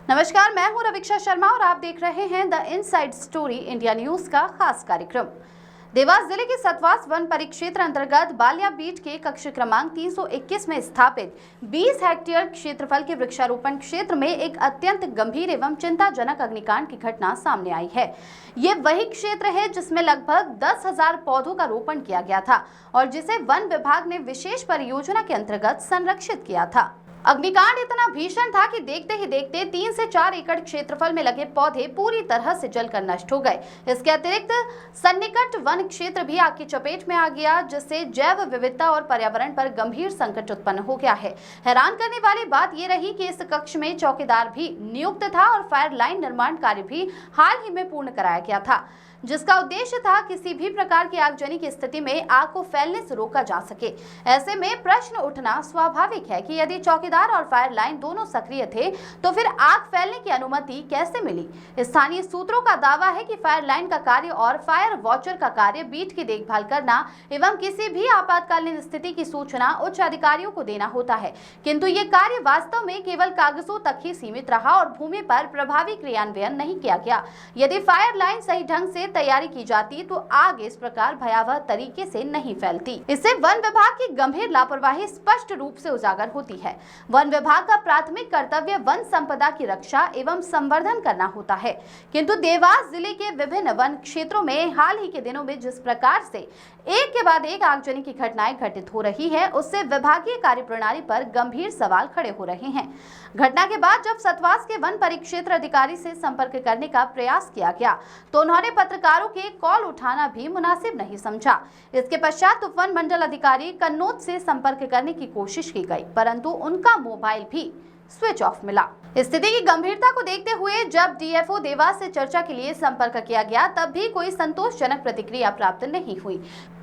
नमस्कार, मैं हूं रविक्षा शर्मा और आप देख रहे हैं the inside story India news का खास कार्यक्रम। देवास जिले के सतवास वन परिक्षेत्र अंतर्गत बालिया बीट के कक्ष क्रमांक 321 में स्थापित 20 हेक्टेयर क्षेत्रफल के वृक्षारोपण क्षेत्र में एक अत्यंत गंभीर एवं चिंताजनक अग्निकांड की घटना सामने आई है। ये वही क्षेत्र है जिसमें लगभग 10,000 पौधों का रोपण किया गया था और जिसे वन विभाग ने विशेष परियोजना के अंतर्गत संरक्षित किया था। अग्निकांड इतना भीषण था कि देखते ही देखते 3 से 4 एकड़ क्षेत्रफल में लगे पौधे पूरी तरह से जलकर नष्ट हो गए। इसके अतिरिक्त सन्निकट वन क्षेत्र भी आग की चपेट में आ गया, जिससे जैव विविधता और पर्यावरण पर गंभीर संकट उत्पन्न हो गया है। हैरान करने वाली बात यह रही कि इस कक्ष में चौकीदार भी नियुक्त था और फायर लाइन निर्माण कार्य भी हाल ही में पूर्ण कराया गया था, जिसका उद्देश्य था किसी भी प्रकार की आगजनी की स्थिति में आग को फैलने से रोका जा सके। ऐसे में प्रश्न उठना स्वाभाविक है कि यदि चौकीदार और फायर लाइन दोनों सक्रिय थे तो फिर आग फैलने की अनुमति कैसे मिली। स्थानीय सूत्रों का दावा है कि फायर लाइन का कार्य और फायर वॉचर का कार्य बीट की देखभाल करना एवं किसी भी आपातकालीन स्थिति की सूचना उच्च अधिकारियों को देना होता है, किंतु ये कार्य वास्तव में केवल कागजों तक ही सीमित रहा और भूमि पर प्रभावी क्रियान्वयन नहीं किया गया। यदि फायर लाइन सही ढंग से तैयारी की जाती तो आग इस प्रकार भयावह तरीके से नहीं फैलती। इससे वन विभाग की गंभीर लापरवाही स्पष्ट रूप से उजागर होती है। वन विभाग का प्राथमिक कर्तव्य वन संपदा की रक्षा एवं संवर्धन करना होता है, किंतु देवास जिले के विभिन्न वन क्षेत्रों में हाल ही के दिनों में जिस प्रकार से एक के बाद एक आगजनी की घटनाएं घटित हो रही है, उससे विभागीय कार्यप्रणाली पर गंभीर सवाल खड़े हो रहे हैं। घटना के बाद जब सतवास के वन परिक्षेत्र अधिकारी से संपर्क करने का प्रयास किया गया तो उन्होंने पत्रकारों के कॉल उठाना भी मुनासिब नहीं समझा। इसके पश्चात उप वन मंडल अधिकारी कन्नौज से संपर्क करने की कोशिश की गई, परंतु उनका मोबाइल भी स्विच ऑफ मिला। स्थिति की गंभीरता को देखते हुए जब डीएफओ देवास से चर्चा के लिए संपर्क किया गया तब भी कोई संतोषजनक प्रतिक्रिया प्राप्त नहीं हुई।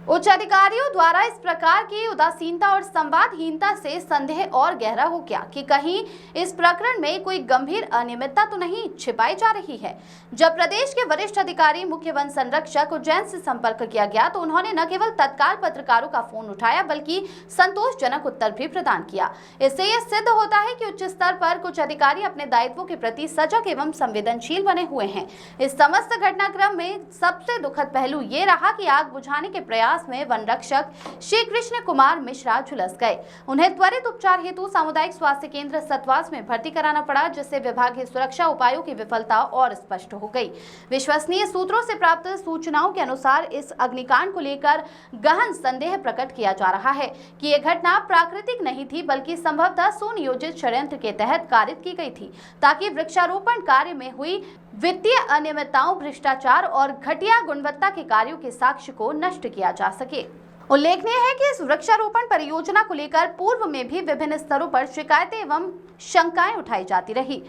उच्च अधिकारियों द्वारा इस प्रकार की उदासीनता और संवादहीनता से संदेह और गहरा हो गया कि कहीं इस प्रकरण में कोई गंभीर अनियमितता तो नहीं छिपाई जा रही है। जब प्रदेश के वरिष्ठ अधिकारी मुख्य वन संरक्षक उज्जैन से संपर्क किया गया तो उन्होंने न केवल तत्काल पत्रकारों का फोन उठाया बल्कि संतोषजनक उत्तर भी प्रदान किया। इससे यह सिद्ध होता है कि उच्च स्तर पर कुछ अधिकारी अपने दायित्वों के प्रति सजग एवं संवेदनशील बने हुए हैं। इस समस्त घटनाक्रम में सबसे दुखद पहलू ये रहा कि आग बुझाने के प्रयास में वन रक्षक श्री कृष्ण कुमार मिश्रा झुलस गए। उन्हें त्वरित उपचार हेतु सामुदायिक स्वास्थ्य केंद्र सतवास में भर्ती कराना पड़ा, जिससे विभागीय सुरक्षा उपायों की विफलता और स्पष्ट हो गई। विश्वसनीय सूत्रों से प्राप्त सूचनाओं के अनुसार इस अग्निकांड को लेकर गहन संदेह प्रकट किया जा रहा है कि यह घटना प्राकृतिक नहीं थी बल्कि संभवतः सुनियोजित षड्यंत्र के तहत कारित की गई थी, ताकि वृक्षारोपण कार्य में हुई वित्तीय अनियमितताओं, भ्रष्टाचार और घटिया गुणवत्ता के कार्यों के साक्ष्य को नष्ट किया जा सके। उल्लेखनीय है कि इस वृक्षारोपण परियोजना को लेकर पूर्व में भी विभिन्न स्तरों पर शिकायतें एवं शंकाएं उठाई जाती रही।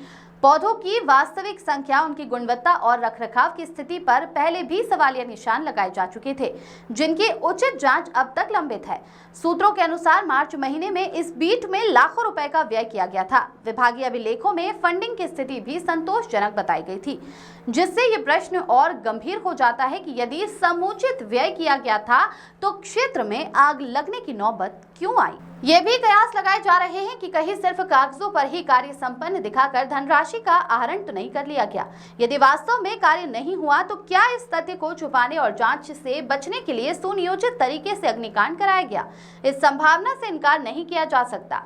पौधों की वास्तविक संख्या, उनकी गुणवत्ता और रखरखाव की स्थिति पर पहले भी सवालिया निशान लगाए जा चुके थे, जिनकी उचित जांच अब तक लंबित है। सूत्रों के अनुसार मार्च महीने में इस बीट में लाखों रुपए का व्यय किया गया था। विभागीय अभिलेखों में फंडिंग की स्थिति भी संतोषजनक बताई गई थी, जिससे ये प्रश्न और गंभीर हो जाता है कि यदि समुचित व्यय किया गया था तो क्षेत्र में आग लगने की नौबत क्यों आई। ये भी कयास लगाए जा रहे हैं कि कहीं सिर्फ कागजों पर ही कार्य संपन्न दिखाकर धनराशि का आहरण तो नहीं कर लिया गया। यदि वास्तव में कार्य नहीं हुआ तो क्या इस तथ्य को छुपाने और जांच से बचने के लिए सुनियोजित तरीके से अग्निकांड कराया गया। इस संभावना से इनकार नहीं किया जा सकता।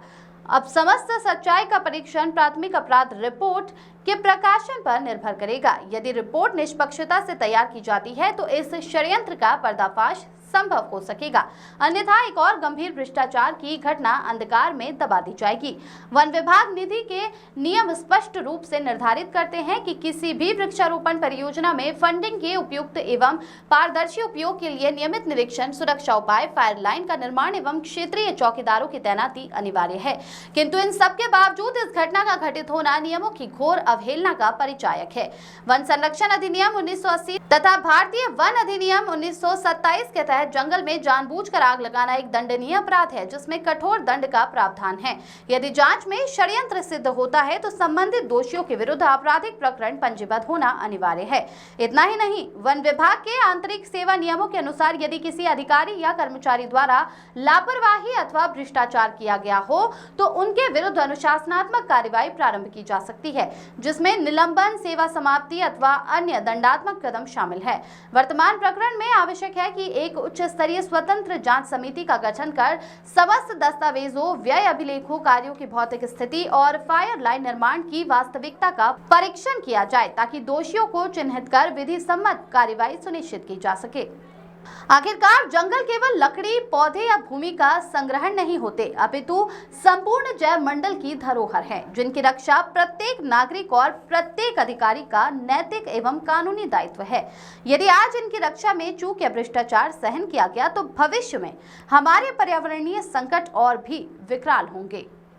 अब समस्त सच्चाई का परीक्षण प्राथमिक अपराध रिपोर्ट के प्रकाशन पर निर्भर करेगा। यदि रिपोर्ट निष्पक्षता से तैयार की जाती है तो इस षड्यंत्र का पर्दाफाश संभव हो सकेगा, अन्यथा एक और गंभीर भ्रष्टाचार की घटना अंधकार में दबा दी जाएगी। वन विभाग निधि के नियम स्पष्ट रूप से निर्धारित करते हैं कि किसी भी वृक्षारोपण परियोजना में फंडिंग के उपयुक्त एवं पारदर्शी उपयोग के लिए नियमित निरीक्षण, सुरक्षा उपाय, फायर लाइन का निर्माण एवं क्षेत्रीय चौकीदारों की तैनाती अनिवार्य है। किंतु इन सबके बावजूद इस घटना का घटित होना नियमों की घोर अवहेलना का परिचायक है। वन संरक्षण अधिनियम 1980 तथा भारतीय वन अधिनियम 1927 के तहत तहत जंगल में जानबूझकर आग लगाना एक दंडनीय अपराध है, जिसमें कठोर दंड का प्रावधान है। यदि जांच में षड्यंत्र सिद्ध होता है तो संबंधित दोषियों के विरुद्ध आपराधिक प्रकरण पंजीबद्ध होना अनिवार्य है। इतना ही नहीं, वन विभाग के आंतरिक सेवा नियमों के अनुसार यदि किसी अधिकारी या कर्मचारी द्वारा लापरवाही अथवा भ्रष्टाचार किया गया हो तो उनके विरुद्ध अनुशासनात्मक कार्रवाई प्रारंभ की जा सकती है, जिसमें निलंबन, सेवा समाप्ति अथवा अन्य दंडात्मक कदम शामिल है। वर्तमान प्रकरण में आवश्यक है कि एक उच्च स्तरीय स्वतंत्र जांच समिति का गठन कर समस्त दस्तावेजों, व्यय अभिलेखों, कार्यों की भौतिक स्थिति और फायर लाइन निर्माण की वास्तविकता का परीक्षण किया जाए, ताकि दोषियों को चिन्हित कर विधि सम्मत कार्रवाई सुनिश्चित की जा सके। आखिरकार जंगल केवल लकड़ी, पौधे या भूमि का संग्रहण नहीं होते, अपितु संपूर्ण जैव मंडल की धरोहर है, जिनकी रक्षा प्रत्येक नागरिक और प्रत्येक अधिकारी का नैतिक एवं कानूनी दायित्व है। यदि आज इनकी रक्षा में चूक या भ्रष्टाचार सहन किया गया तो भविष्य में हमारे पर्यावरणीय संकट और भी विकराल होंगे।